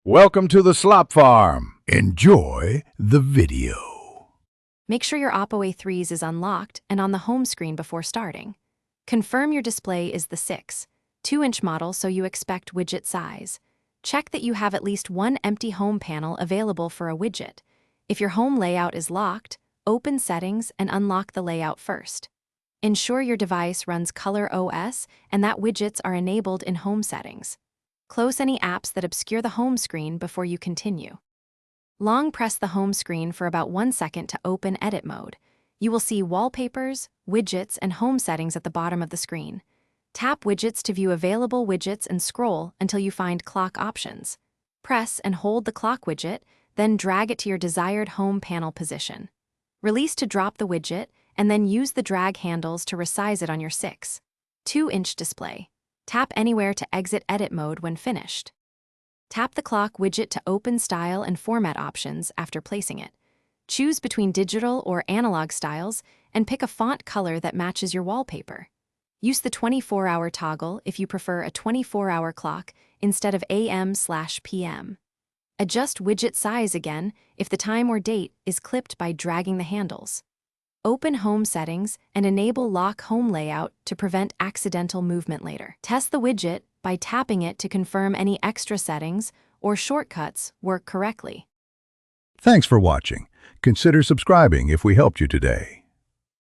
Welcome to the Slop Farm. Enjoy the video. Make sure your Oppo A3S is unlocked and on the home screen before starting. Confirm your display is the 6.2-inch model so you expect widget size. Check that you have at least one empty home panel available for a widget. If your home layout is locked, open Settings and unlock the layout first. Ensure your device runs Color OS and that widgets are enabled in Home Settings. Close any apps that obscure the home screen before you continue. Long press the home screen for about 1 second to open Edit mode. You will see Wallpapers, Widgets, and Home Settings at the bottom of the screen. Tap Widgets to view available widgets and scroll until you find clock options. Press and hold the clock widget, then drag it to your desired home panel position. Release to drop the widget, and then use the drag handles to resize it on your 6.2-inch display. Tap anywhere to exit edit mode when finished. Tap the clock widget to open style and format options after placing it. Choose between digital or analog styles and pick a font color that matches your wallpaper. Use the 24-hour toggle if you prefer a 24-hour clock instead of AM/PM. Adjust widget size again if the time or date is clipped by dragging the handles. Open Home Settings and enable Lock Home Layout to prevent accidental movement later. Test the widget by tapping it to confirm any extra settings or shortcuts work correctly. Thanks for watching. Consider subscribing if we helped you today.